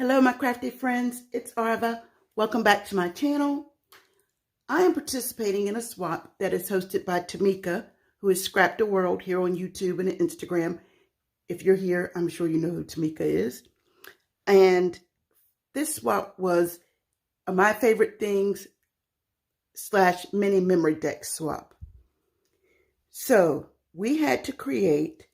Hello, my crafty friends. It's Arva. Welcome back to my channel. I am participating in a swap that is hosted by Tmika, who is Scrap the World here on YouTube and Instagram. If you're here, I'm sure you know who Tmika is. And this swap was my favorite things / mini memory deck swap. So we had to create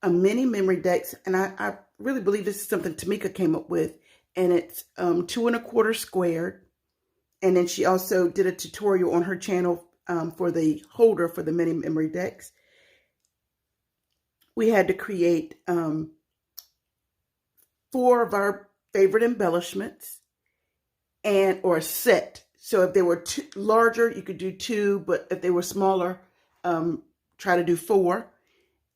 a mini memory decks, and I really believe this is something Tmika came up with, and it's 2 1/4 squared. And then she also did a tutorial on her channel for the holder for the mini memory decks. We had to create 4 of our favorite embellishments or a set. So if they were larger, you could do 2, but if they were smaller, try to do 4.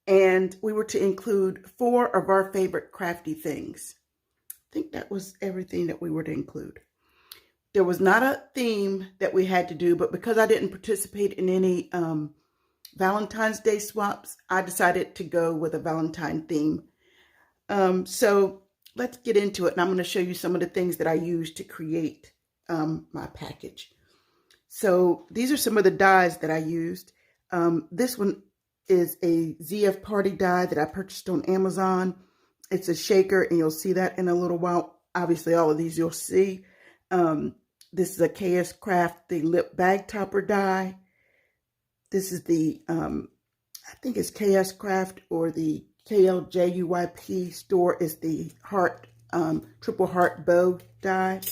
And we were to include 4 of our favorite crafty things. I think that was everything that we were to include. There was not a theme that we had to do, but because I didn't participate in any Valentine's Day swaps, I decided to go with a Valentine theme. So let's get into it. And I'm going to show you some of the things that I used to create my package. So these are some of the dies that I used. This one is a ZF Party die that I purchased on Amazon. It's a shaker, and you'll see that in a little while. Obviously, all of these you'll see. This is a KS Craft, the lip bag topper die. This is the, I think it's KS Craft or the KLJUYP store is the heart, triple heart bow die.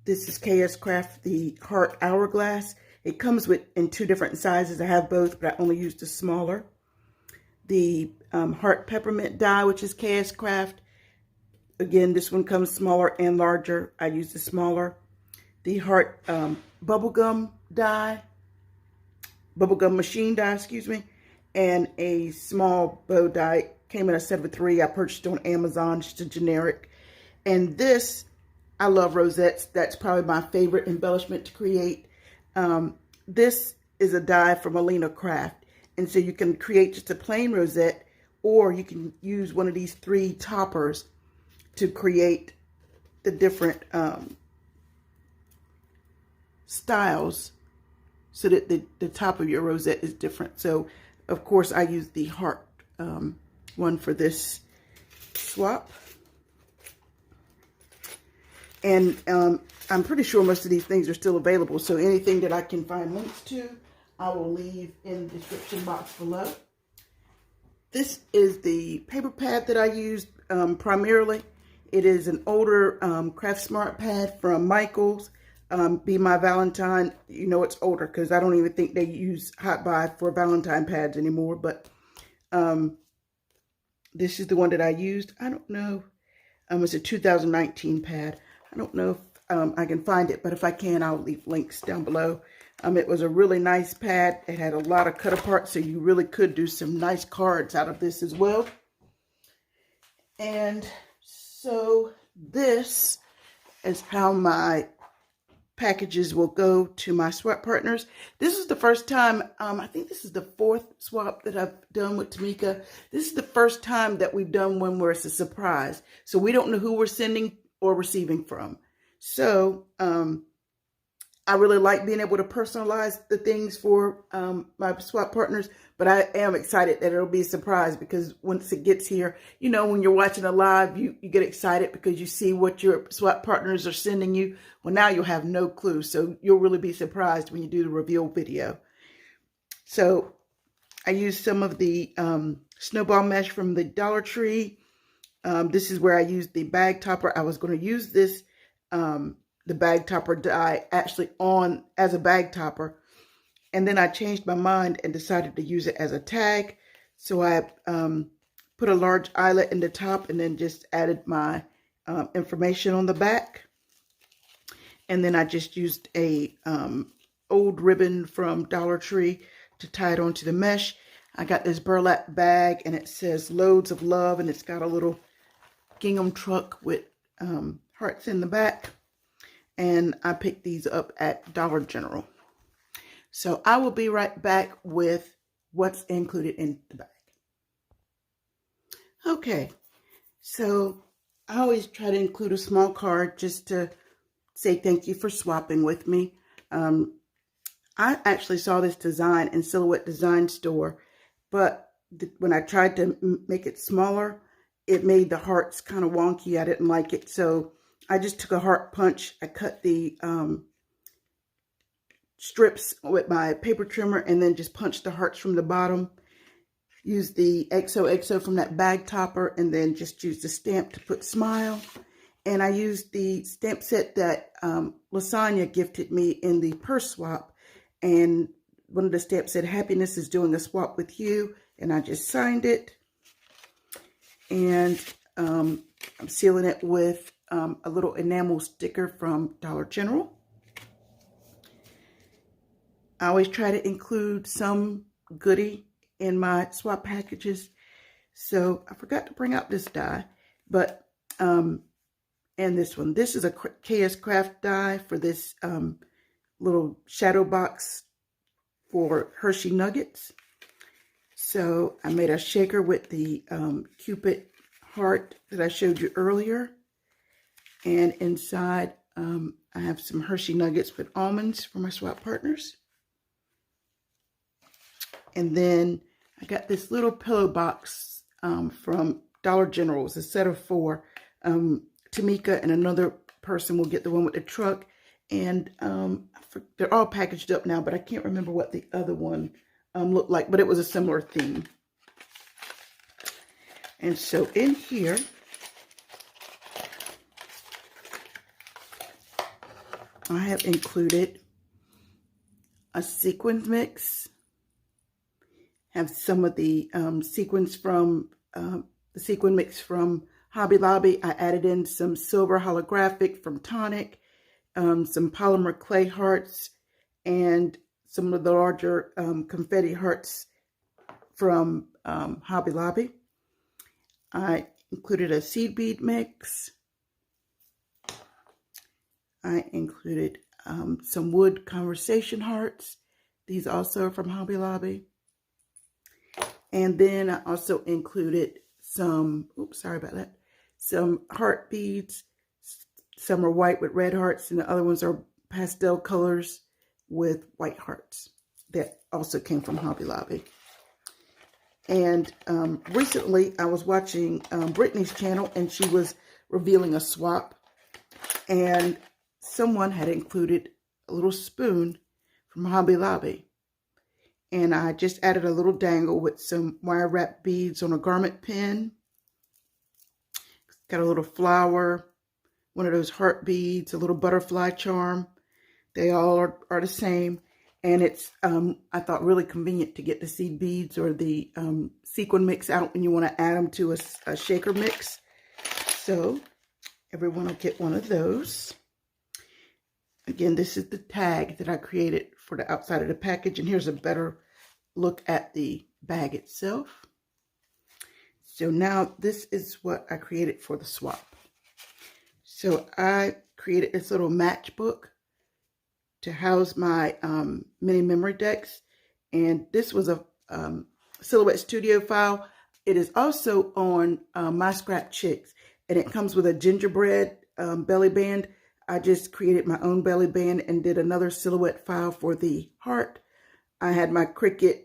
This is KS Craft, the heart hourglass. It comes in 2 different sizes. I have both, but I only used the smaller. The heart peppermint die, which is KS Craft. Again, this one comes smaller and larger. I use the smaller. The heart bubblegum die, bubblegum machine die, excuse me, and a small bow die. Came in a set of 3. I purchased on Amazon, just a generic. And this, I love rosettes. That's probably my favorite embellishment to create. This is a die from Alina Craft. And so you can create just a plain rosette, or you can use one of these 3 toppers to create the different styles so that the top of your rosette is different. So, of course, I use the heart one for this swap. And I'm pretty sure most of these things are still available. So anything that I can find links to, I will leave in the description box below. This is the paper pad that I used primarily. It is an older Craft Smart pad from Michaels. Be My Valentine. You know it's older because I don't even think they use Hot Buy for Valentine pads anymore. But this is the one that I used. I don't know. It's a 2019 pad. I don't know if I can find it, but if I can, I'll leave links down below. It was a really nice pad. It had a lot of cut apart, so you really could do some nice cards out of this as well. And so this is how my packages will go to my swap partners. This is the first time, I think this is the 4th swap that I've done with Tmika. This is the first time that we've done one where it's a surprise. So we don't know who we're sending or receiving from. So I really like being able to personalize the things for my swap partners, but I am excited that it'll be a surprise because once it gets here, you know, when you're watching a live, you get excited because you see what your swap partners are sending you. Well, now you'll have no clue, so you'll really be surprised when you do the reveal video. So I used some of the snowball mesh from the Dollar Tree. This is where I used the bag topper. I was going to use this the bag topper die actually on as a bag topper, and then I changed my mind and decided to use it as a tag. So I put a large eyelet in the top and then just added my information on the back, and then I just used a old ribbon from Dollar Tree to tie it onto the mesh. I got this burlap bag and it says loads of love, and it's got a little gingham truck with hearts in the back. And I picked these up at Dollar General. So I will be right back with what's included in the bag. Okay, so I always try to include a small card just to say thank you for swapping with me. I actually saw this design in Silhouette Design Store, but when I tried to make it smaller, it made the hearts kind of wonky. I didn't like it, so I just took a heart punch. I cut the strips with my paper trimmer and then just punched the hearts from the bottom. Use the XOXO from that bag topper and then just use the stamp to put smile. And I used the stamp set that Lasagna gifted me in the purse swap. And one of the stamps said, "Happiness is doing a swap with you." And I just signed it. And I'm sealing it with a little enamel sticker from Dollar General. I always try to include some goodie in my swap packages. So I forgot to bring out this die, but and this one. This is a KS Craft die for this little shadow box for Hershey Nuggets. So I made a shaker with the Cupid heart that I showed you earlier. And inside I have some Hershey Nuggets with almonds for my swap partners. And then I got this little pillow box from Dollar General. It's a set of 4. Tmika and another person will get the one with the truck. And they're all packaged up now, but I can't remember what the other one looked like. But it was a similar theme. And so in here, I have included a sequins mix. Have some of the sequins from the sequin mix from Hobby Lobby. I added in some silver holographic from Tonic, some polymer clay hearts, and some of the larger confetti hearts from Hobby Lobby. I included a seed bead mix. I included some wood conversation hearts. These also are from Hobby Lobby. And then I also included some, some heart beads. Some are white with red hearts, and the other ones are pastel colors with white hearts. That also came from Hobby Lobby. And recently I was watching Brittany's channel, and she was revealing a swap. And someone had included a little spoon from Hobby Lobby. And I just added a little dangle with some wire wrap beads on a garment pin. Got a little flower, one of those heart beads, a little butterfly charm. They all are the same. And it's, I thought, really convenient to get the seed beads or the sequin mix out when you want to add them to a shaker mix. So everyone will get one of those. Again, this is the tag that I created for the outside of the package. And here's a better look at the bag itself. So now this is what I created for the swap. So I created this little matchbook to house my mini memory decks. And this was a Silhouette Studio file. It is also on My Scrap Chicks. And it comes with a gingerbread belly band. I just created my own belly band and did another Silhouette file for the heart. I had my Cricut,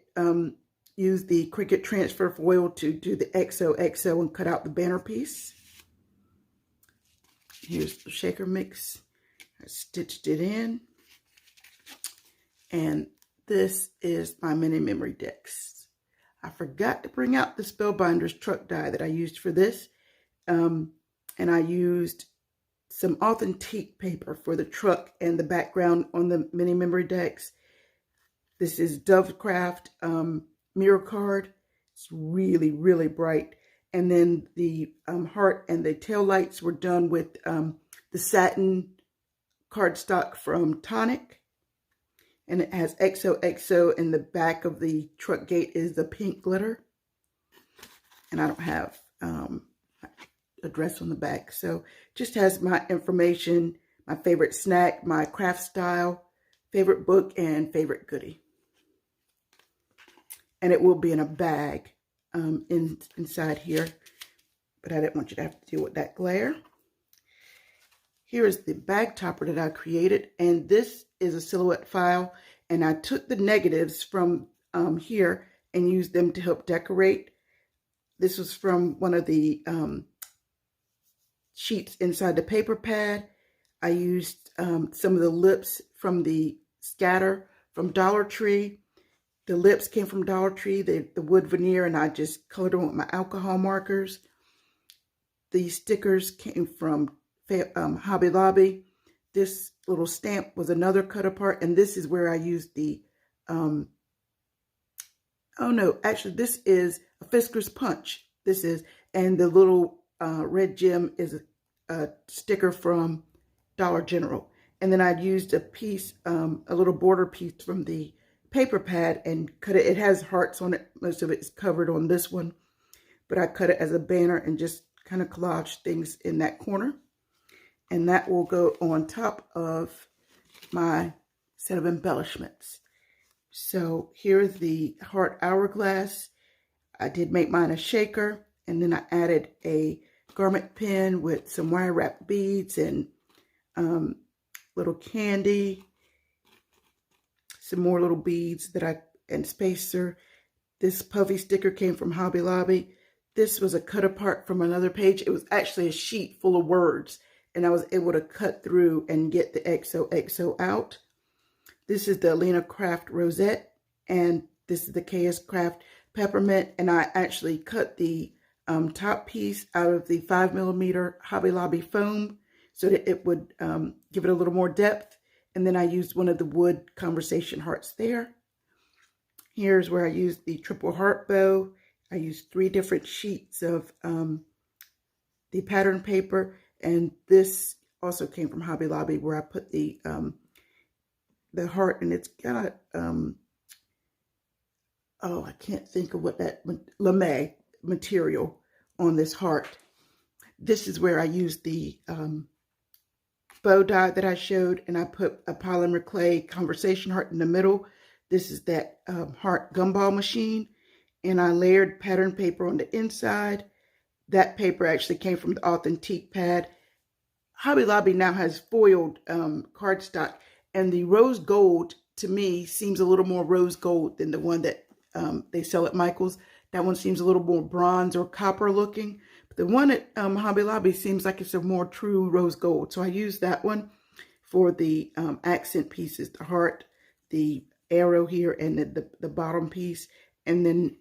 use the Cricut transfer foil to do the XOXO and cut out the banner piece. Here's the shaker mix. I stitched it in. And this is my mini memory decks. I forgot to bring out the Spellbinders truck die that I used for this. And I used some authentique paper for the truck and the background on the mini memory decks. This is Dovecraft mirror card. It's really, really bright. And then the heart and the tail lights were done with the satin cardstock from Tonic. And it has XOXO, in the back of the truck gate is the pink glitter. And I don't have address on the back. So just has my information, my favorite snack, my craft style, favorite book, and favorite goodie. And it will be in a bag inside here. but I didn't want you to have to deal with that glare. Here is the bag topper that I created, and this is a silhouette file, and I took the negatives from here and used them to help decorate. This was from one of the sheets inside the paper pad. I used some of the lips from the scatter from Dollar Tree. The lips came from Dollar Tree, the wood veneer, and I just colored them with my alcohol markers. The stickers came from Hobby Lobby. This little stamp was another cut apart, and this is where I used the, oh no, actually this is a Fisker's Punch. This is, and the little red gem is a sticker from Dollar General. And then I used a piece, a little border piece from the paper pad and cut it. It has hearts on it. Most of it is covered on this one, but I cut it as a banner and just kind of collage things in that corner. And that will go on top of my set of embellishments. So here's the heart hourglass. I did make mine a shaker, and then I added a garment pin with some wire wrap beads and little candy, some more little beads and spacer. This puffy sticker came from Hobby Lobby. This was a cut apart from another page. It was actually a sheet full of words, and I was able to cut through and get the XOXO out. This is the Alina Craft Rosette, and this is the KS Craft Peppermint, and I actually cut the top piece out of the 5mm Hobby Lobby foam so that it would give it a little more depth. And then I used one of the wood conversation hearts there. Here's where I used the triple heart bow. I used 3 different sheets of the pattern paper, and this also came from Hobby Lobby, where I put the heart, and it's got oh, I can't think of what that lame material on this heart. This is where I used the bow die that I showed, and I put a polymer clay conversation heart in the middle. This is that heart gumball machine, and I layered pattern paper on the inside. That paper actually came from the Authentique pad. Hobby Lobby now has foiled cardstock, and the rose gold to me seems a little more rose gold than the one that they sell at Michael's. That one seems a little more bronze or copper looking. But the one at Hobby Lobby seems like it's a more true rose gold. So I used that one for the accent pieces, the heart, the arrow here, and the bottom piece. And then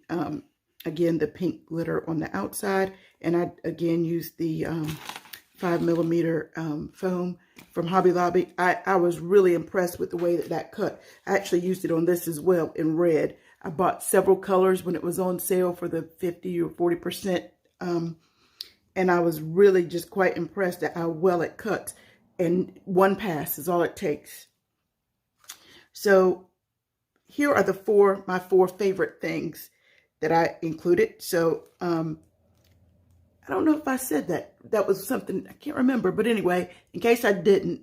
again, the pink glitter on the outside. And I again used the 5mm foam from Hobby Lobby. I was really impressed with the way that cut. I actually used it on this as well in red. I bought several colors when it was on sale for the 50 or 40%. And I was really just quite impressed at how well it cuts. And one pass is all it takes. So here are my four favorite things that I included. So I don't know if I said that. That was something, I can't remember. But anyway, in case I didn't,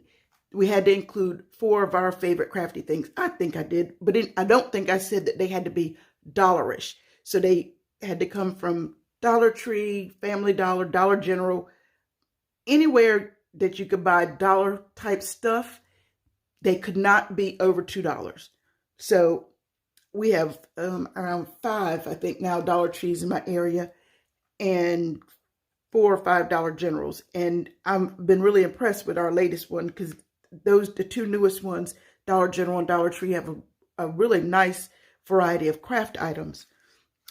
we had to include 4 of our favorite crafty things. I think I did, but I don't think I said that they had to be dollarish. So they had to come from Dollar Tree, Family Dollar, Dollar General, anywhere that you could buy dollar type stuff. They could not be over $2. So we have around 5, I think now, Dollar Trees in my area, and 4 or 5 Dollar Generals. And I've been really impressed with our latest one, because the 2 newest ones, Dollar General and Dollar Tree, have a really nice variety of craft items.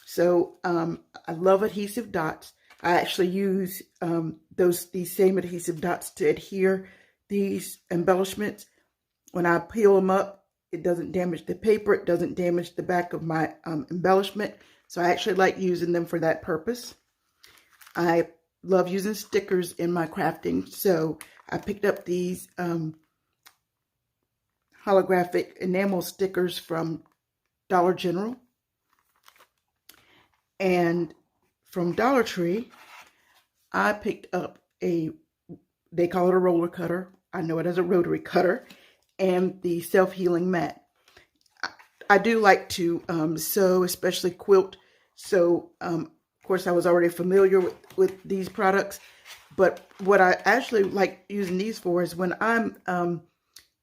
So I love adhesive dots. I actually use these same adhesive dots to adhere these embellishments. When I peel them up, it doesn't damage the paper. It doesn't damage the back of my embellishment. So I actually like using them for that purpose. I love using stickers in my crafting. So I picked up these holographic enamel stickers from Dollar General. And from Dollar Tree, I picked up they call it a roller cutter. I know it as a rotary cutter, and the self-healing mat. I do like to sew, especially quilt. So Of course, I was already familiar with these products, but what I actually like using these for is when I'm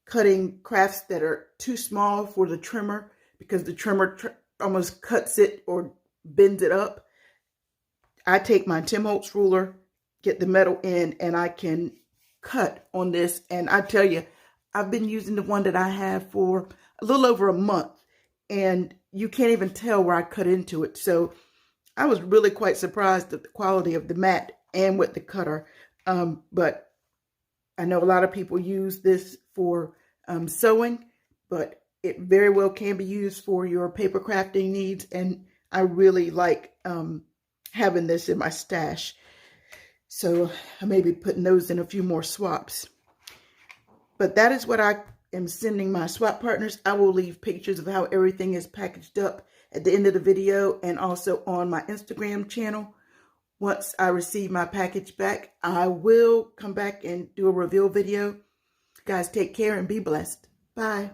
cutting crafts that are too small for the trimmer, because the trimmer almost cuts it or bends it up. I take my Tim Holtz ruler, get the metal in, and I can cut on this. And I tell you, I've been using the one that I have for a little over a month, and you can't even tell where I cut into it. So I was really quite surprised at the quality of the mat and with the cutter. But I know a lot of people use this for sewing, but it very well can be used for your paper crafting needs. And I really like having this in my stash. So I may be putting those in a few more swaps. But that is what I am sending my swap partners. I will leave pictures of how everything is packaged up at the end of the video and also on my Instagram channel. Once I receive my package back, I will come back and do a reveal video. Guys, take care and be blessed. Bye.